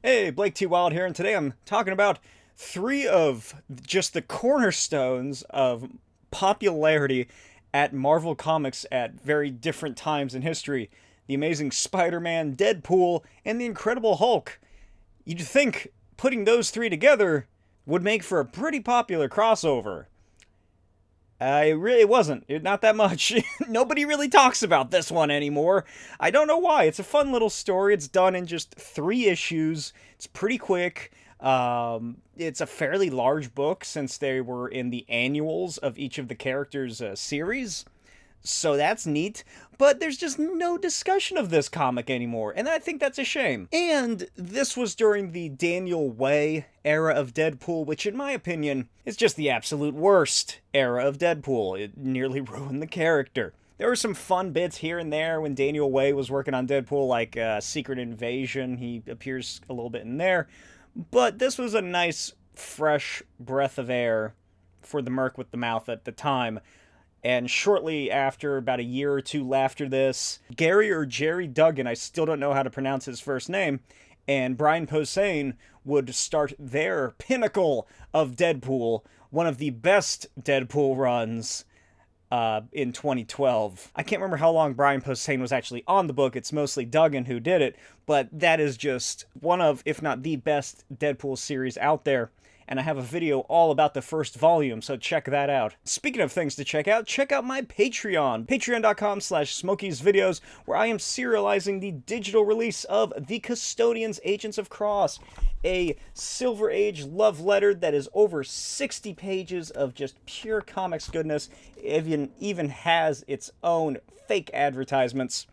Hey, Blake T. Wild here, and today I'm talking about three of just the cornerstones of popularity at Marvel Comics at very different times in history. The Amazing Spider-Man, Deadpool, and the Incredible Hulk. You'd think putting those three together would make for a pretty popular crossover. It really wasn't. Not that much. Nobody really talks about this one anymore. I don't know why. It's a fun little story. It's done in just 3 issues. It's pretty quick. It's a fairly large book since they were in the annuals of each of the characters' series. So that's neat, but there's just no discussion of this comic anymore, and I think that's a shame. And this was during the Daniel Way era of Deadpool, which in my opinion is just the absolute worst era of Deadpool. It nearly ruined the character. There were some fun bits here and there when Daniel Way was working on Deadpool, like Secret Invasion. He appears a little bit in there, but this was a nice, fresh breath of air for the Merc with the Mouth at the time. And shortly after, about a year or two after this, Gary or Jerry Duggan, I still don't know how to pronounce his first name, and Brian Posehn would start their pinnacle of Deadpool, one of the best Deadpool runs in 2012. I can't remember how long Brian Posehn was actually on the book. It's mostly Duggan who did it, but that is just one of, if not the best Deadpool series out there. And I have a video all about the first volume, so check that out. Speaking of things to check out my Patreon, patreon.com/Smokey'sVideos, where I am serializing the digital release of The Custodians, Agents of Cross, a Silver Age love letter that is over 60 pages of just pure comics goodness. It even has its own fake advertisements.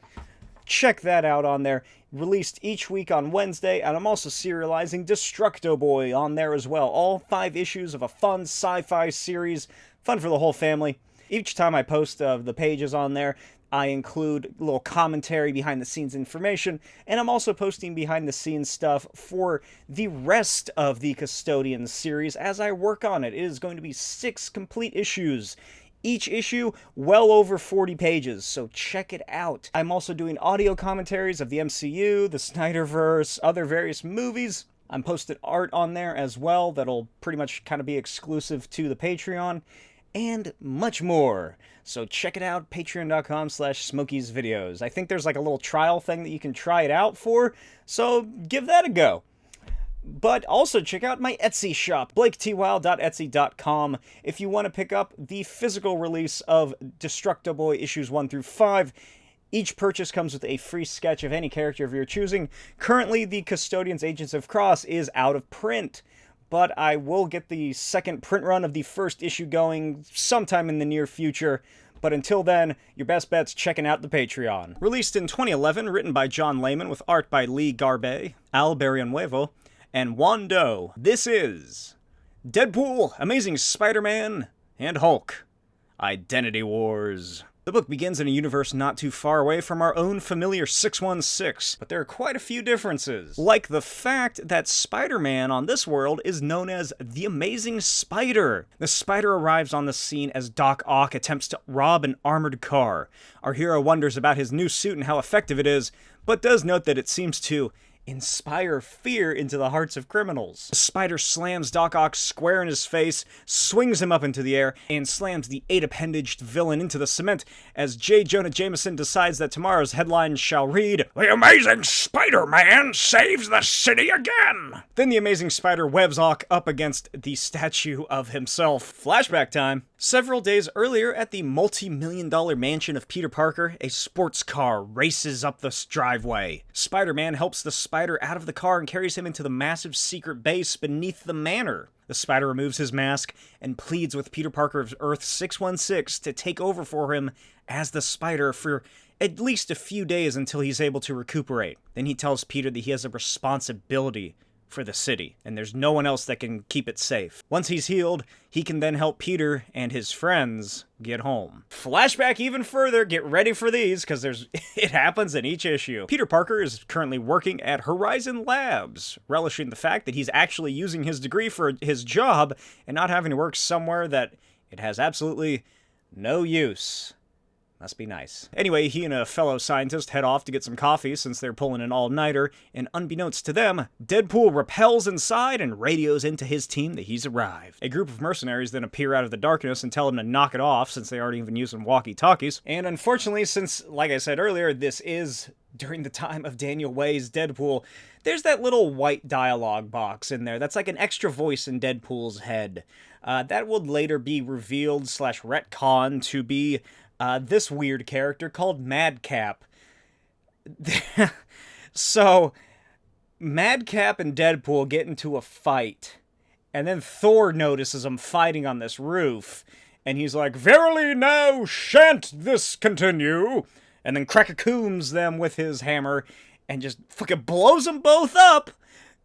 Check that out on there. Released each week on Wednesday, and I'm also serializing Destructo Boy on there as well. All 5 issues of a fun sci-fi series, fun for the whole family. Each time I post the pages on there, I include a little commentary, behind-the-scenes information, and I'm also posting behind-the-scenes stuff for the rest of the Custodians series as I work on it. It is going to be 6 complete issues. Each issue, well over 40 pages, so check it out. I'm also doing audio commentaries of the MCU, the Snyderverse, other various movies. I'm posting art on there as well that'll pretty much kind of be exclusive to the Patreon, and much more. So check it out, patreon.com/Smokey'sVideos. I think there's like a little trial thing that you can try it out for, so give that a go. But also check out my Etsy shop, blaketwild.etsy.com, if you want to pick up the physical release of Destructo Boy issues 1 through 5. Each purchase comes with a free sketch of any character of your choosing. Currently, the Custodians Agents of Cross is out of print, but I will get the second print run of the first issue going sometime in the near future. But until then, your best bet's checking out the Patreon. Released in 2011, written by John Layman with art by Lee Garbe, Al Barrionuevo, and Wando. This is Deadpool, Amazing Spider-Man, and Hulk. Identity Wars. The book begins in a universe not too far away from our own familiar 616, but there are quite a few differences. Like the fact that Spider-Man on this world is known as the Amazing Spider. The Spider arrives on the scene as Doc Ock attempts to rob an armored car. Our hero wonders about his new suit and how effective it is, but does note that it seems to inspire fear into the hearts of criminals. The Spider slams Doc Ock square in his face, swings him up into the air, and slams the 8-appendaged villain into the cement as J. Jonah Jameson decides that tomorrow's headline shall read, "The Amazing Spider-Man saves the city again!" Then the Amazing Spider webs Ock up against the statue of himself. Flashback time. Several days earlier, at the multi-million-dollar mansion of Peter Parker, a sports car races up the driveway. Spider-Man helps the Spider out of the car and carries him into the massive secret base beneath the manor. The Spider removes his mask and pleads with Peter Parker of Earth 616 to take over for him as the Spider for at least a few days until he's able to recuperate. Then he tells Peter that he has a responsibility for the city, and there's no one else that can keep it safe. Once he's healed, he can then help Peter and his friends get home. Flashback even further, get ready for these, because it happens in each issue. Peter Parker is currently working at Horizon Labs, relishing the fact that he's actually using his degree for his job and not having to work somewhere that it has absolutely no use. Must be nice. Anyway, he and a fellow scientist head off to get some coffee since they're pulling an all-nighter, and unbeknownst to them, Deadpool repels inside and radios into his team that he's arrived. A group of mercenaries then appear out of the darkness and tell him to knock it off since they aren't even using walkie-talkies. And unfortunately, since, like I said earlier, this is during the time of Daniel Way's Deadpool, there's that little white dialogue box in there that's like an extra voice in Deadpool's head. That would later be revealed / retcon to be this weird character called Madcap. So, Madcap and Deadpool get into a fight, and then Thor notices them fighting on this roof, and he's like, "Verily now shan't this continue," and then crack-a-cooms them with his hammer, and just fucking blows them both up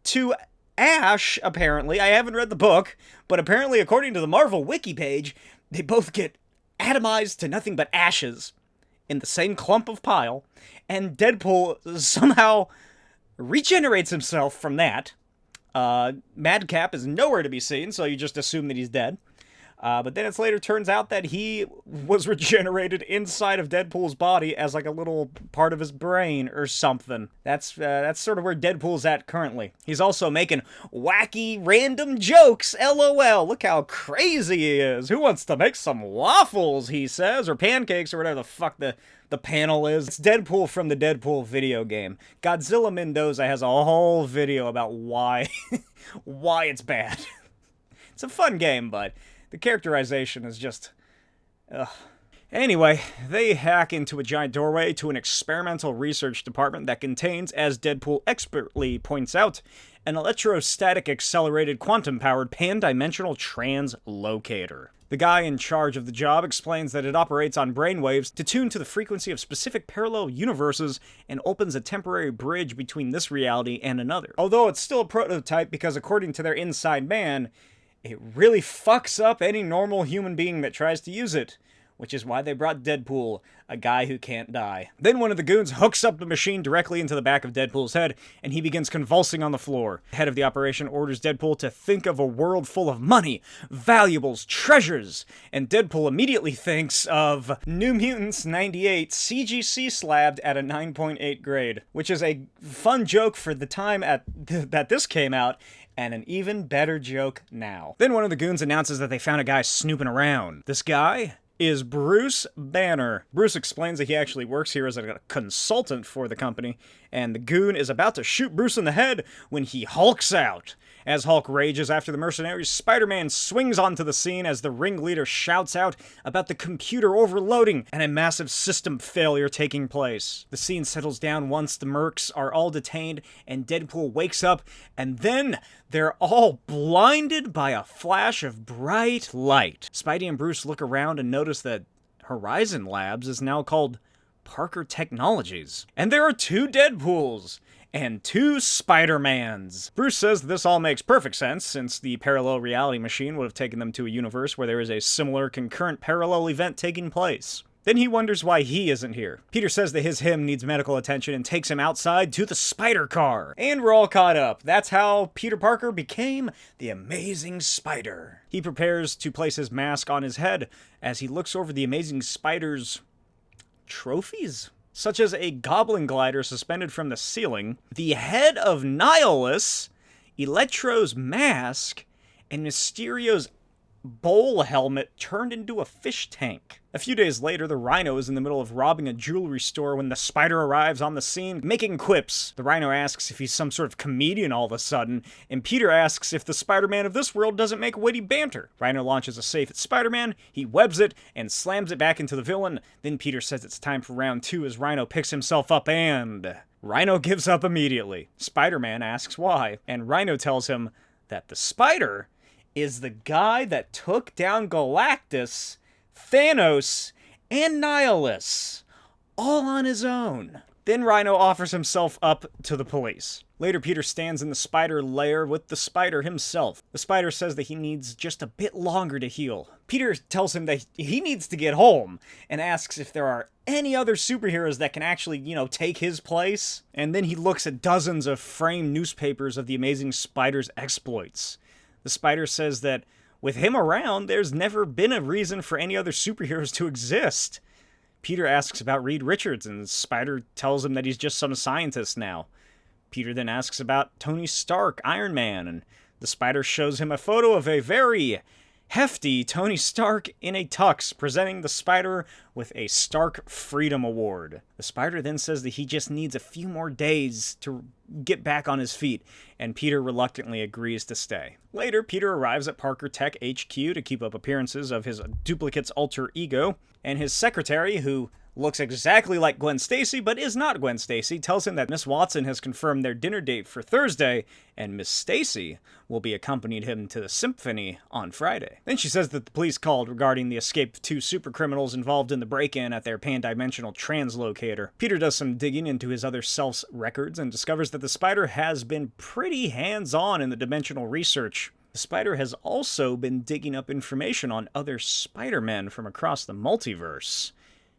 to ash, apparently. I haven't read the book, but apparently, according to the Marvel wiki page, they both get atomized to nothing but ashes in the same clump of pile, and Deadpool somehow regenerates himself from that. Madcap is nowhere to be seen, so you just assume that he's dead. But then it later turns out that he was regenerated inside of Deadpool's body as like a little part of his brain or something. That's sort of where Deadpool's at currently. He's also making wacky, random jokes, LOL. Look how crazy he is. Who wants to make some waffles, he says, or pancakes, or whatever the fuck the panel is. It's Deadpool from the Deadpool video game. Godzilla Mendoza has a whole video about why, why it's bad. It's a fun game, but the characterization is just, ugh. Anyway, they hack into a giant doorway to an experimental research department that contains, as Deadpool expertly points out, an electrostatic accelerated quantum-powered pan-dimensional translocator. The guy in charge of the job explains that it operates on brainwaves to tune to the frequency of specific parallel universes and opens a temporary bridge between this reality and another. Although it's still a prototype because according to their inside man, it really fucks up any normal human being that tries to use it, which is why they brought Deadpool, a guy who can't die. Then one of the goons hooks up the machine directly into the back of Deadpool's head, and he begins convulsing on the floor. The head of the operation orders Deadpool to think of a world full of money, valuables, treasures, and Deadpool immediately thinks of New Mutants 98 CGC slabbed at a 9.8 grade, which is a fun joke for the time that this came out, and an even better joke now. Then one of the goons announces that they found a guy snooping around. This guy is Bruce Banner. Bruce explains that he actually works here as a consultant for the company, and the goon is about to shoot Bruce in the head when he hulks out. As Hulk rages after the mercenaries, Spider-Man swings onto the scene as the ringleader shouts out about the computer overloading and a massive system failure taking place. The scene settles down once the mercs are all detained and Deadpool wakes up, and then they're all blinded by a flash of bright light. Spidey and Bruce look around and notice that Horizon Labs is now called Parker Technologies. And there are 2 Deadpools and 2 Spider-Mans. Bruce says this all makes perfect sense, since the parallel reality machine would have taken them to a universe where there is a similar concurrent parallel event taking place. Then he wonders why he isn't here. Peter says that him needs medical attention and takes him outside to the spider car. And we're all caught up. That's how Peter Parker became the Amazing Spider. He prepares to place his mask on his head as he looks over the Amazing Spider's trophies, such as a goblin glider suspended from the ceiling, the head of Nihilus, Electro's mask, and Mysterio's bowl helmet turned into a fish tank. A few days later, the Rhino is in the middle of robbing a jewelry store when the Spider arrives on the scene, making quips. The Rhino asks if he's some sort of comedian all of a sudden, and Peter asks if the Spider-Man of this world doesn't make witty banter. Rhino launches a safe at Spider-Man, he webs it, and slams it back into the villain. Then Peter says it's time for round 2 as Rhino picks himself up and Rhino gives up immediately. Spider-Man asks why, and Rhino tells him that the Spider is the guy that took down Galactus, Thanos, and Nihilus, all on his own. Then Rhino offers himself up to the police. Later, Peter stands in the spider lair with the spider himself. The spider says that he needs just a bit longer to heal. Peter tells him that he needs to get home, and asks if there are any other superheroes that can actually, take his place. And then he looks at dozens of framed newspapers of the Amazing Spider's exploits. The Spider says that with him around, there's never been a reason for any other superheroes to exist. Peter asks about Reed Richards, and Spider tells him that he's just some scientist now. Peter then asks about Tony Stark, Iron Man, and the Spider shows him a photo of a very hefty Tony Stark in a tux, presenting the Spider with a Stark Freedom Award. The Spider then says that he just needs a few more days to get back on his feet, and Peter reluctantly agrees to stay. Later, Peter arrives at Parker Tech HQ to keep up appearances of his duplicate's alter ego, and his secretary, who looks exactly like Gwen Stacy, but is not Gwen Stacy, tells him that Miss Watson has confirmed their dinner date for Thursday, and Miss Stacy will be accompanying him to the symphony on Friday. Then she says that the police called regarding the escape of 2 supercriminals involved in the break-in at their pan-dimensional translocator. Peter does some digging into his other self's records and discovers that the Spider has been pretty hands-on in the dimensional research. The Spider has also been digging up information on other Spider-Men from across the multiverse,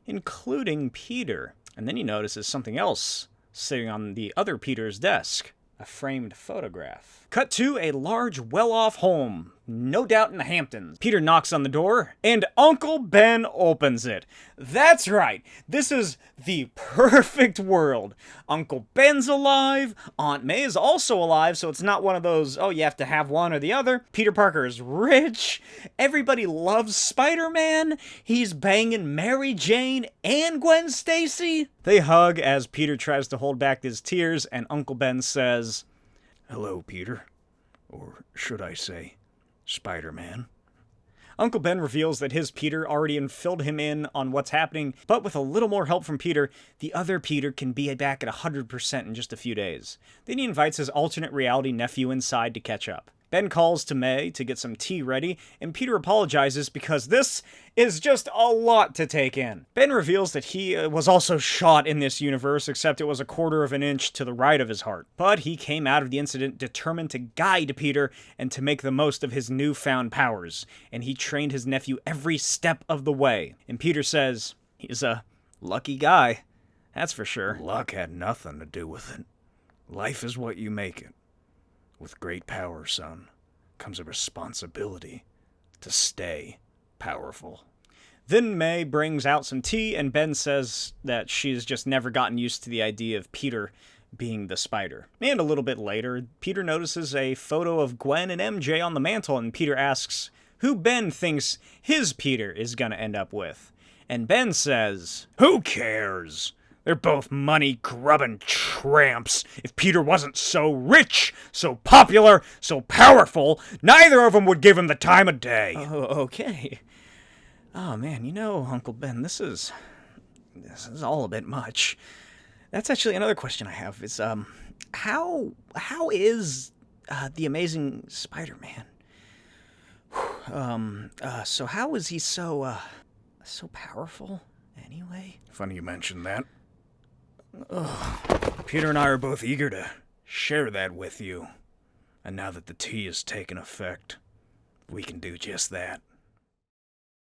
including Peter. And then he notices something else sitting on the other Peter's desk. A framed photograph. Cut to a large, well-off home, no doubt in the Hamptons. Peter knocks on the door, and Uncle Ben opens it. That's right, this is the perfect world. Uncle Ben's alive, Aunt May is also alive, so it's not one of those, oh, you have to have one or the other. Peter Parker is rich, everybody loves Spider-Man, he's banging Mary Jane and Gwen Stacy. They hug as Peter tries to hold back his tears, and Uncle Ben says, "Hello, Peter. Or should I say, Spider-Man." Uncle Ben reveals that his Peter already filled him in on what's happening, but with a little more help from Peter, the other Peter can be back at 100% in just a few days. Then he invites his alternate reality nephew inside to catch up. Ben calls to May to get some tea ready, and Peter apologizes because this is just a lot to take in. Ben reveals that he was also shot in this universe, except it was 1/4 of an inch to the right of his heart. But he came out of the incident determined to guide Peter and to make the most of his newfound powers, and he trained his nephew every step of the way. And Peter says, he's a lucky guy, that's for sure. Luck had nothing to do with it. Life is what you make it. With great power, son, comes a responsibility to stay powerful. Then May brings out some tea, and Ben says that she's just never gotten used to the idea of Peter being the Spider. And a little bit later, Peter notices a photo of Gwen and MJ on the mantle, and Peter asks who Ben thinks his Peter is gonna end up with. And Ben says, "Who cares? They're both money-grubbing tramps. If Peter wasn't so rich, so popular, so powerful, neither of them would give him the time of day." Oh, okay. Oh, man, you know, Uncle Ben, this is all a bit much. That's actually another question I have, is, how is, the Amazing Spider-Man? So how is he so powerful, anyway? Funny you mention that. Ugh. Peter and I are both eager to share that with you. And now that the tea has taken effect, we can do just that.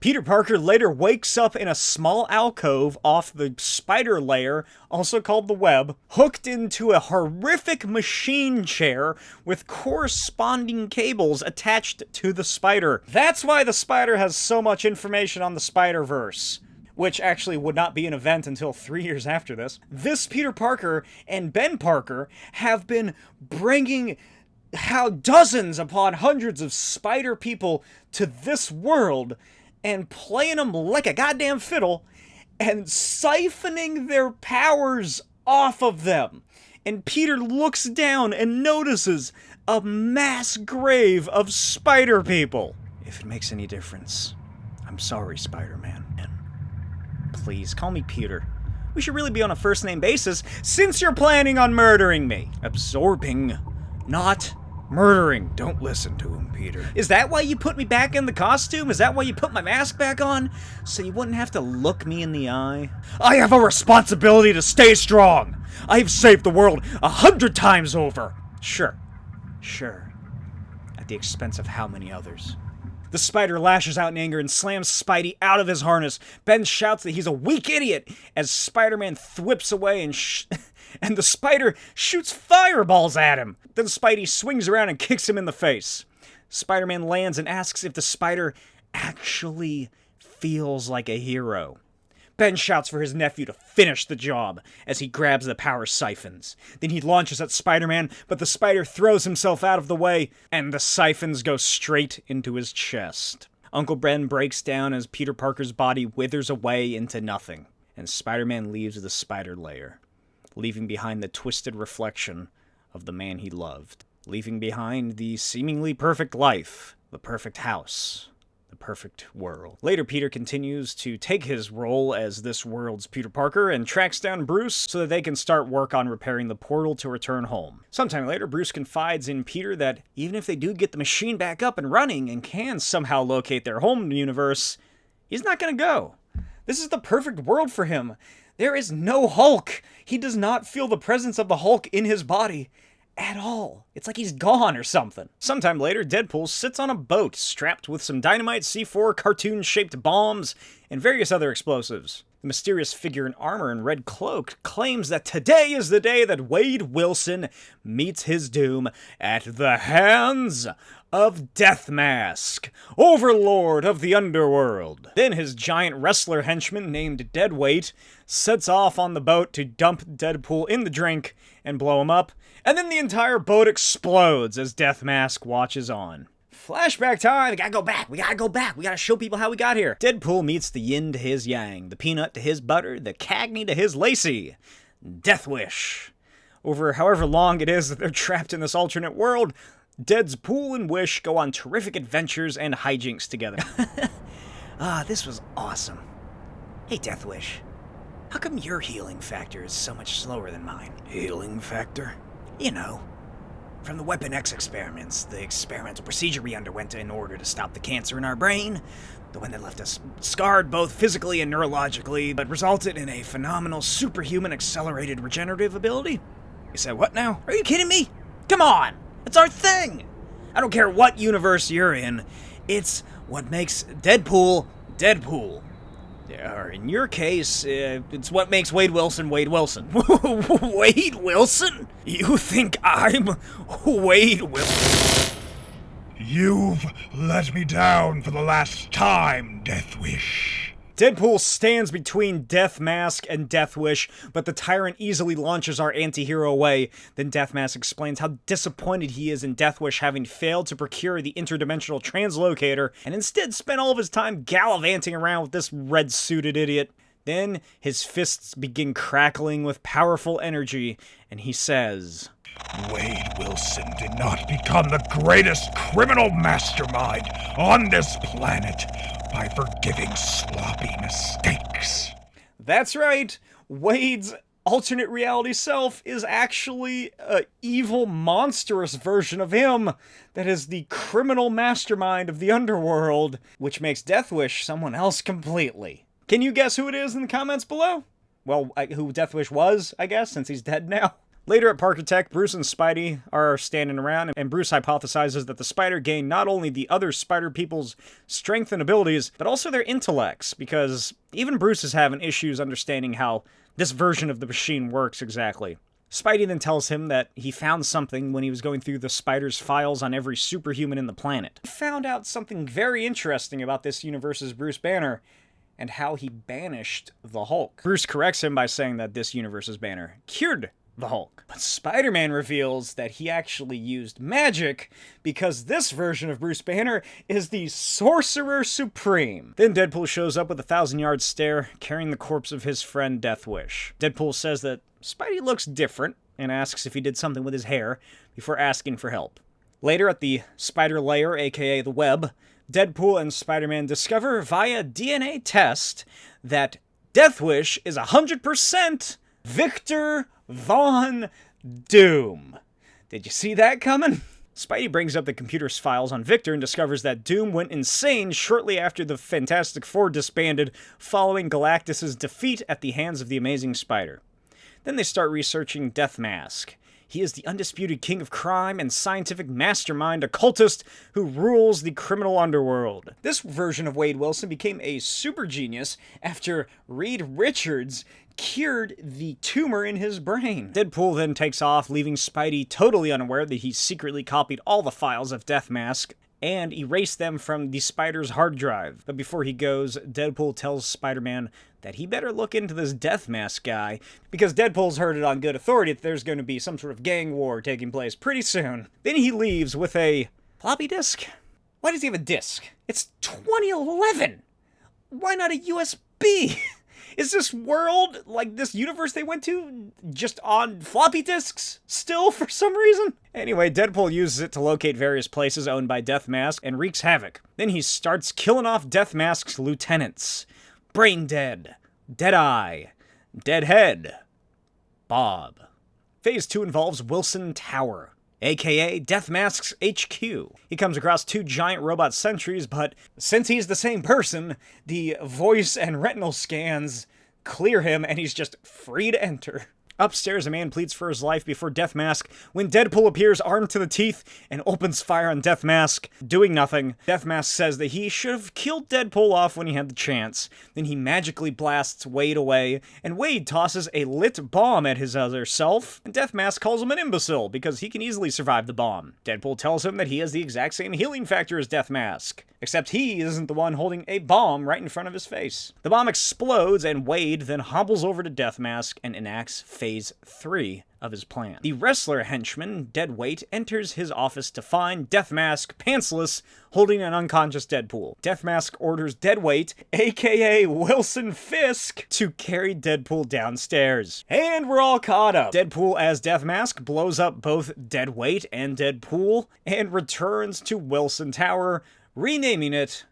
Peter Parker later wakes up in a small alcove off the spider layer, also called the web, hooked into a horrific machine chair with corresponding cables attached to the spider. That's why the spider has so much information on the Spider-Verse, which actually would not be an event until 3 years after this. This Peter Parker and Ben Parker have been bringing how dozens upon hundreds of spider people to this world and playing them like a goddamn fiddle and siphoning their powers off of them. And Peter looks down and notices a mass grave of spider people. If it makes any difference, I'm sorry, Spider-Man. Please, call me Peter. We should really be on a first-name basis, since you're planning on murdering me. Absorbing, not murdering. Don't listen to him, Peter. Is that why you put me back in the costume? Is that why you put my mask back on? So you wouldn't have to look me in the eye? I have a responsibility to stay strong. I've saved the world 100 times over. Sure. At the expense of how many others? The spider lashes out in anger and slams Spidey out of his harness. Ben shouts that he's a weak idiot as Spider-Man thwips away and the spider shoots fireballs at him. Then Spidey swings around and kicks him in the face. Spider-Man lands and asks if the spider actually feels like a hero. Ben shouts for his nephew to finish the job as he grabs the power siphons. Then he launches at Spider-Man, but the spider throws himself out of the way, and the siphons go straight into his chest. Uncle Ben breaks down as Peter Parker's body withers away into nothing, and Spider-Man leaves the spider lair, leaving behind the twisted reflection of the man he loved, leaving behind the seemingly perfect life, the perfect house, the perfect world. Later, Peter continues to take his role as this world's Peter Parker and tracks down Bruce so that they can start work on repairing the portal to return home. Sometime later, Bruce confides in Peter that even if they do get the machine back up and running and can somehow locate their home universe, he's not gonna go. This is the perfect world for him. There is no Hulk. He does not feel the presence of the Hulk in his body at all. It's like he's gone or something. Sometime later, Deadpool sits on a boat strapped with some dynamite, C4, cartoon-shaped bombs, and various other explosives. The mysterious figure in armor and red cloak claims that today is the day that Wade Wilson meets his doom at the hands of Deathmask, overlord of the underworld. Then his giant wrestler henchman named Deadweight sets off on the boat to dump Deadpool in the drink and blow him up, and then the entire boat explodes as Deathmask watches on. Flashback time! We gotta go back! We gotta show people how we got here! Deadpool meets the yin to his yang, the peanut to his butter, the cagney to his lacy. Death Wish. Over however long it is that they're trapped in this alternate world, Deadpool and Wish go on terrific adventures and hijinks together. This was awesome. Hey, Death Wish. How come your healing factor is so much slower than mine? Healing factor? You know, from the Weapon X experiments, the experimental procedure we underwent in order to stop the cancer in our brain, the one that left us scarred both physically and neurologically, but resulted in a phenomenal superhuman accelerated regenerative ability? You said what now? Are you kidding me? Come on! It's our thing! I don't care what universe you're in, it's what makes Deadpool, Deadpool. Or in your case, it's what makes Wade Wilson, Wade Wilson. Wade Wilson? You think I'm Wade Wilson? You've let me down for the last time, Death Wish. Deadpool stands between Deathmask and Deathwish, but the tyrant easily launches our anti-hero away. Then Deathmask explains how disappointed he is in Deathwish having failed to procure the interdimensional translocator, and instead spent all of his time gallivanting around with this red-suited idiot. Then his fists begin crackling with powerful energy, and he says, Wade Wilson did not become the greatest criminal mastermind on this planet by forgiving sloppy mistakes. That's right, Wade's alternate reality self is actually an evil, monstrous version of him that is the criminal mastermind of the underworld, which makes Deathwish someone else completely. Can you guess who it is in the comments below? Well, who Deathwish was, I guess, since he's dead now. Later at Parker Tech, Bruce and Spidey are standing around, and Bruce hypothesizes that the spider gained not only the other spider people's strength and abilities, but also their intellects, because even Bruce is having issues understanding how this version of the machine works exactly. Spidey then tells him that he found something when he was going through the spider's files on every superhuman in the planet. He found out something very interesting about this universe's Bruce Banner, and how he banished the Hulk. Bruce corrects him by saying that this universe's Banner cured the Hulk. But Spider-Man reveals that he actually used magic because this version of Bruce Banner is the Sorcerer Supreme. Then Deadpool shows up with a 1,000-yard stare, carrying the corpse of his friend Deathwish. Deadpool says that Spidey looks different and asks if he did something with his hair before asking for help. Later at the Spider Lair, aka the Web, Deadpool and Spider-Man discover via DNA test that Deathwish is 100% Victor Von Doom. Did you see that coming? Spidey brings up the computer's files on Victor and discovers that Doom went insane shortly after the Fantastic Four disbanded following Galactus' defeat at the hands of the Amazing Spider. Then they start researching Deathmask. He is the undisputed king of crime and scientific mastermind occultist who rules the criminal underworld. This version of Wade Wilson became a super genius after Reed Richards cured the tumor in his brain. Deadpool then takes off, leaving Spidey totally unaware that he secretly copied all the files of Death Mask and erased them from the Spider's hard drive. But before he goes, Deadpool tells Spider-Man that he better look into this Death Mask guy, because Deadpool's heard it on good authority that there's going to be some sort of gang war taking place pretty soon. Then he leaves with a floppy disk? Why does he have a disk? It's 2011! Why not a USB? Is this world, like this universe they went to, just on floppy disks still for some reason? Anyway, Deadpool uses it to locate various places owned by Death Mask and wreaks havoc. Then he starts killing off Death Mask's lieutenants. Brain Dead, Deadeye, Deadhead, Bob. Phase 2 involves Wilson Tower, aka Death Mask's HQ. He comes across 2 giant robot sentries, but since he's the same person, the voice and retinal scans clear him and he's just free to enter. Upstairs, a man pleads for his life before Death Mask when Deadpool appears armed to the teeth and opens fire on Death Mask, doing nothing. Death Mask says that he should have killed Deadpool off when he had the chance. Then he magically blasts Wade away, and Wade tosses a lit bomb at his other self, and Death Mask calls him an imbecile because he can easily survive the bomb. Deadpool tells him that he has the exact same healing factor as Death Mask, except he isn't the one holding a bomb right in front of his face. The bomb explodes, and Wade then hobbles over to Death Mask and enacts Phase 3 of his plan. The wrestler henchman, Deadweight, enters his office to find Death Mask pantsless, holding an unconscious Deadpool. Death Mask orders Deadweight, aka Wilson Fisk, to carry Deadpool downstairs. And we're all caught up. Deadpool as Death Mask blows up both Deadweight and Deadpool, and returns to Wilson Tower, renaming it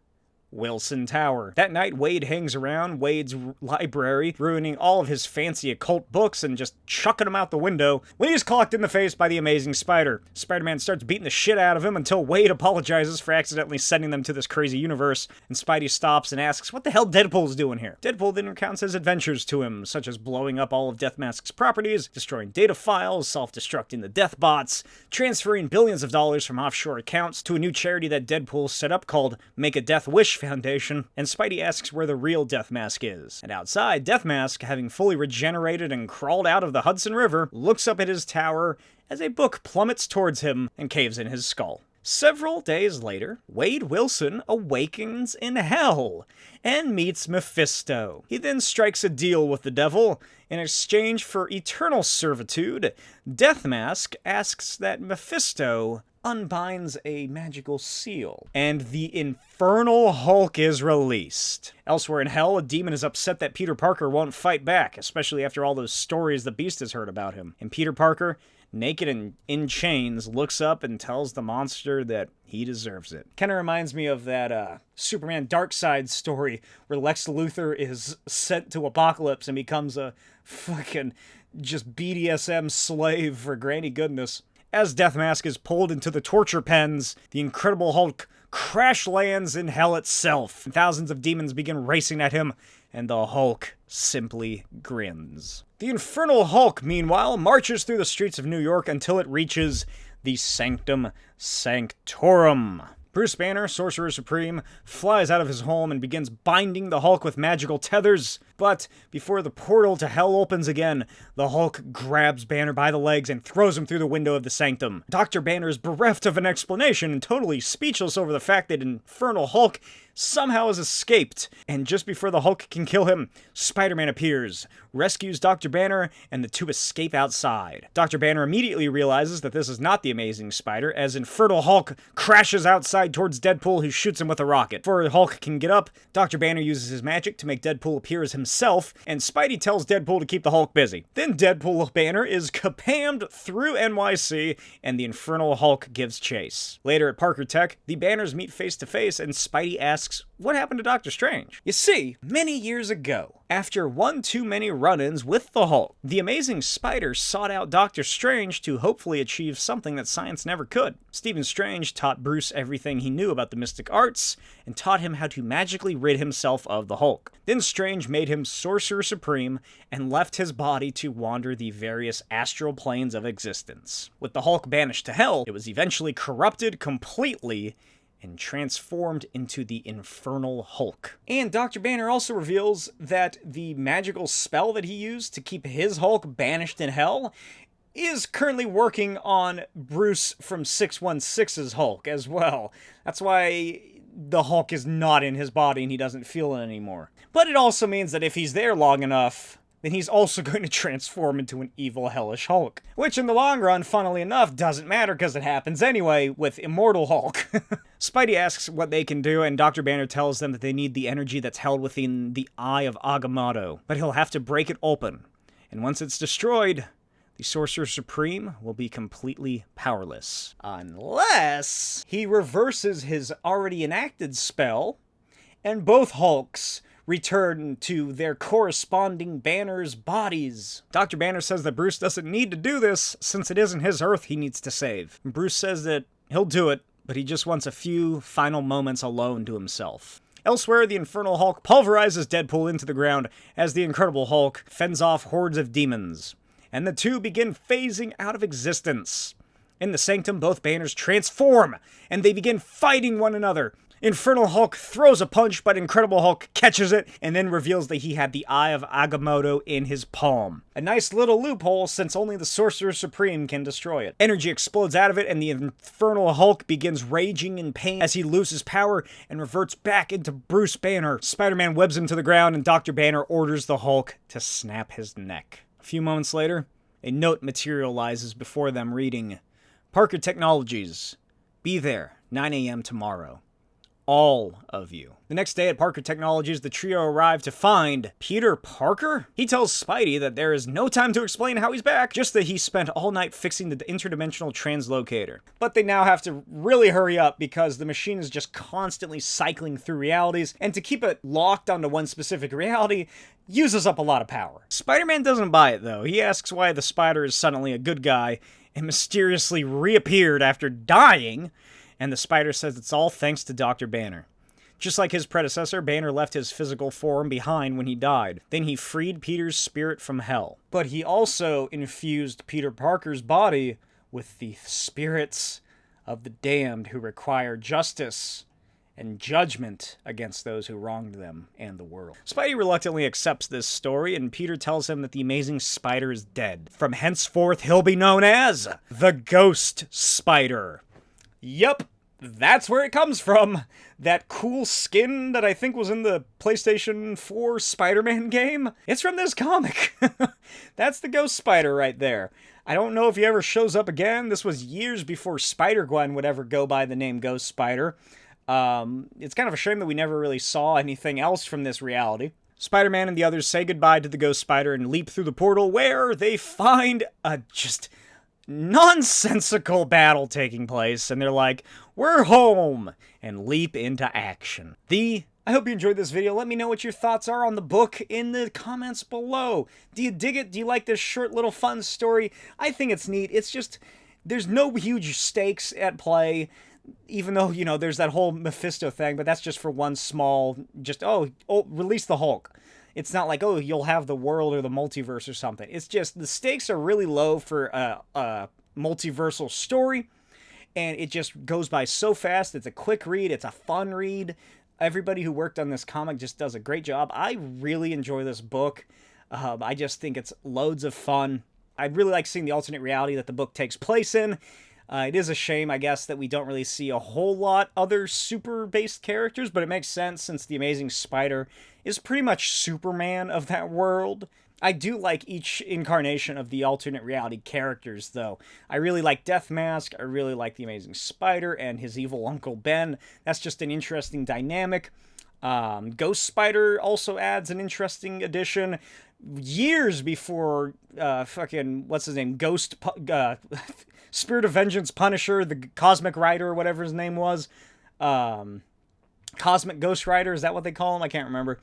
Wilson Tower. That night, Wade hangs around Wade's library, ruining all of his fancy occult books and just chucking them out the window when he's clocked in the face by the Amazing Spider. Spider-Man starts beating the shit out of him until Wade apologizes for accidentally sending them to this crazy universe, and Spidey stops and asks what the hell Deadpool's doing here. Deadpool then recounts his adventures to him, such as blowing up all of Death Mask's properties, destroying data files, self-destructing the Death Bots, transferring billions of dollars from offshore accounts to a new charity that Deadpool set up called Make a Death Wish Foundation, and Spidey asks where the real Death Mask is. And outside, Death Mask, having fully regenerated and crawled out of the Hudson River, looks up at his tower as a book plummets towards him and caves in his skull. Several days later, Wade Wilson awakens in hell and meets Mephisto. He then strikes a deal with the devil. In exchange for eternal servitude, Death Mask asks that Mephisto unbinds a magical seal, and the Infernal Hulk is released. Elsewhere in hell, a demon is upset that Peter Parker won't fight back, especially after all those stories the Beast has heard about him. And Peter Parker, naked and in chains, looks up and tells the monster that he deserves it. Kind of reminds me of that Superman Darkseid story where Lex Luthor is sent to Apocalypse and becomes a fucking just BDSM slave for granny goodness. As Death Mask is pulled into the torture pens, the Incredible Hulk crash lands in hell itself. Thousands of demons begin racing at him, and the Hulk simply grins. The Infernal Hulk, meanwhile, marches through the streets of New York until it reaches the Sanctum Sanctorum. Bruce Banner, Sorcerer Supreme, flies out of his home and begins binding the Hulk with magical tethers. But before the portal to hell opens again, the Hulk grabs Banner by the legs and throws him through the window of the Sanctum. Dr. Banner is bereft of an explanation and totally speechless over the fact that Infernal Hulk somehow has escaped. And just before the Hulk can kill him, Spider-Man appears, rescues Dr. Banner, and the two escape outside. Dr. Banner immediately realizes that this is not the Amazing Spider, as Infernal Hulk crashes outside towards Deadpool, who shoots him with a rocket. Before Hulk can get up, Dr. Banner uses his magic to make Deadpool appear as himself, and Spidey tells Deadpool to keep the Hulk busy. Then Deadpool Banner is kapammed through NYC, and the Infernal Hulk gives chase. Later at Parker Tech, the Banners meet face to face, and Spidey asks, what happened to Doctor Strange? You see, many years ago, after one too many run-ins with the Hulk, the Amazing Spider sought out Doctor Strange to hopefully achieve something that science never could. Stephen Strange taught Bruce everything he knew about the mystic arts, and taught him how to magically rid himself of the Hulk. Then Strange made him Sorcerer Supreme, and left his body to wander the various astral planes of existence. With the Hulk banished to hell, it was eventually corrupted completely, and transformed into the Infernal Hulk. And Dr. Banner also reveals that the magical spell that he used to keep his Hulk banished in hell is currently working on Bruce from 616's Hulk as well. That's why the Hulk is not in his body and he doesn't feel it anymore. But it also means that if he's there long enough, then he's also going to transform into an evil, hellish Hulk. Which in the long run, funnily enough, doesn't matter because it happens anyway with Immortal Hulk. Spidey asks what they can do, and Dr. Banner tells them that they need the energy that's held within the Eye of Agamotto. But he'll have to break it open. And once it's destroyed, the Sorcerer Supreme will be completely powerless. Unless he reverses his already enacted spell, and both Hulks return to their corresponding Banner's bodies. Dr. Banner says that Bruce doesn't need to do this, since it isn't his Earth he needs to save. And Bruce says that he'll do it, but he just wants a few final moments alone to himself. Elsewhere, the Infernal Hulk pulverizes Deadpool into the ground as the Incredible Hulk fends off hordes of demons. And the two begin phasing out of existence. In the Sanctum, both Banners transform, and they begin fighting one another. Infernal Hulk throws a punch, but Incredible Hulk catches it, and then reveals that he had the Eye of Agamotto in his palm. A nice little loophole, since only the Sorcerer Supreme can destroy it. Energy explodes out of it, and the Infernal Hulk begins raging in pain as he loses power and reverts back into Bruce Banner. Spider-Man webs him to the ground, and Dr. Banner orders the Hulk to snap his neck. A few moments later, a note materializes before them reading, "Parker Technologies, be there, 9 a.m. tomorrow. All of you." The next day at Parker Technologies, the trio arrive to find Peter Parker? He tells Spidey that there is no time to explain how he's back, just that he spent all night fixing the interdimensional translocator. But they now have to really hurry up because the machine is just constantly cycling through realities, and to keep it locked onto one specific reality uses up a lot of power. Spider-Man doesn't buy it, though. He asks why the Spider is suddenly a good guy and mysteriously reappeared after dying, and the Spider says it's all thanks to Dr. Banner. Just like his predecessor, Banner left his physical form behind when he died. Then he freed Peter's spirit from hell. But he also infused Peter Parker's body with the spirits of the damned who require justice and judgment against those who wronged them and the world. Spidey reluctantly accepts this story, and Peter tells him that the Amazing Spider is dead. From henceforth, he'll be known as the Ghost Spider. Yep, that's where it comes from. That cool skin that I think was in the PlayStation 4 Spider-Man game. It's from this comic. That's the Ghost Spider right there. I don't know if he ever shows up again. This was years before Spider-Gwen would ever go by the name Ghost Spider. It's kind of a shame that we never really saw anything else from this reality. Spider-Man and the others say goodbye to the Ghost Spider and leap through the portal, where they find a just nonsensical battle taking place, and they're like, "We're home," and leap into action. I hope you enjoyed this video. Let me know what your thoughts are on the book in the comments below. Do you dig it? Do you like this short little fun story? I think it's neat. It's just, there's no huge stakes at play, even though, you know, there's that whole Mephisto thing, but that's just for one small, just, oh, release the Hulk. It's not like, oh, you'll have the world or the multiverse or something. It's just, the stakes are really low for a multiversal story, and it just goes by so fast. It's a quick read. It's a fun read. Everybody who worked on this comic just does a great job. I really enjoy this book. I just think it's loads of fun. I really like seeing the alternate reality that the book takes place in. It is a shame, I guess, that we don't really see a whole lot other super-based characters, but it makes sense since the Amazing Spider is pretty much Superman of that world. I do like each incarnation of the alternate reality characters, though. I really like Death Mask, I really like the Amazing Spider, and his evil Uncle Ben. That's just an interesting dynamic. Ghost Spider also adds an interesting addition. Years before, what's his name? Spirit of Vengeance Punisher, the Cosmic Rider, or whatever his name was. Cosmic Ghost Rider, is that what they call him? I can't remember.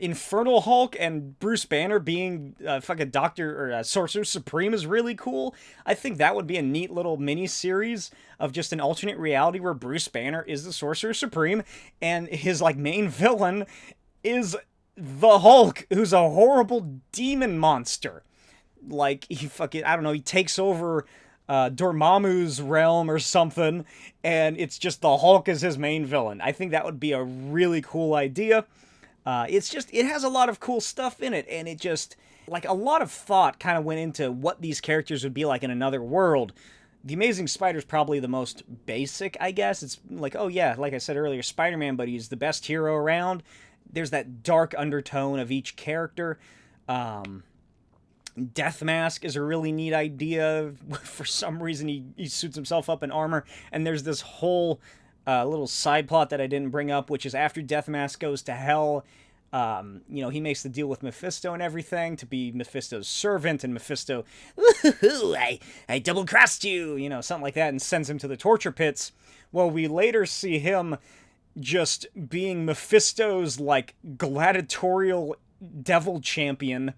Infernal Hulk and Bruce Banner being Sorcerer Supreme is really cool. I think that would be a neat little mini-series of just an alternate reality where Bruce Banner is the Sorcerer Supreme, and his, main villain is the Hulk, who's a horrible demon monster. He takes over Dormammu's realm or something, and it's just the Hulk as his main villain. I think that would be a really cool idea. It has a lot of cool stuff in it, and it just, like, a lot of thought kind of went into what these characters would be like in another world. The Amazing Spider's probably the most basic, I guess. It's like, oh yeah, like I said earlier, Spider-Man, but he's the best hero around. There's that dark undertone of each character. Death Mask is a really neat idea. For some reason, he suits himself up in armor, and there's this whole little side plot that I didn't bring up, which is after Death Mask goes to hell, he makes the deal with Mephisto and everything to be Mephisto's servant, and Mephisto, woohoo, I double-crossed you, something like that, and sends him to the torture pits. Well, we later see him just being Mephisto's, like, gladiatorial devil champion,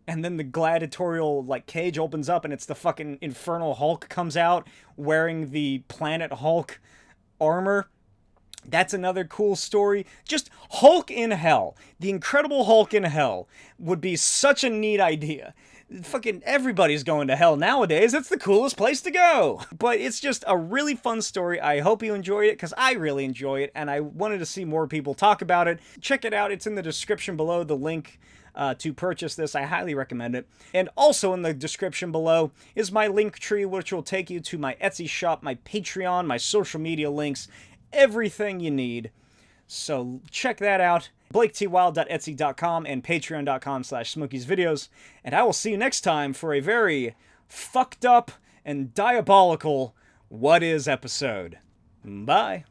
and then the gladiatorial, like, cage opens up, and it's the fucking Infernal Hulk comes out wearing the Planet Hulk armor. That's another cool story. Just Hulk in Hell. The Incredible Hulk in Hell would be such a neat idea. Fucking everybody's going to hell nowadays. It's the coolest place to go. But it's just a really fun story. I hope you enjoyed it, because I really enjoy it, and I wanted to see more people talk about it. Check it out. It's in the description below, the link to purchase this. I highly recommend it. And also in the description below is my link tree, which will take you to my Etsy shop, my Patreon, my social media links, everything you need. So check that out. BlakeTWild.etsy.com and patreon.com/Smokey'sVideos. And I will see you next time for a very fucked up and diabolical What Is episode. Bye.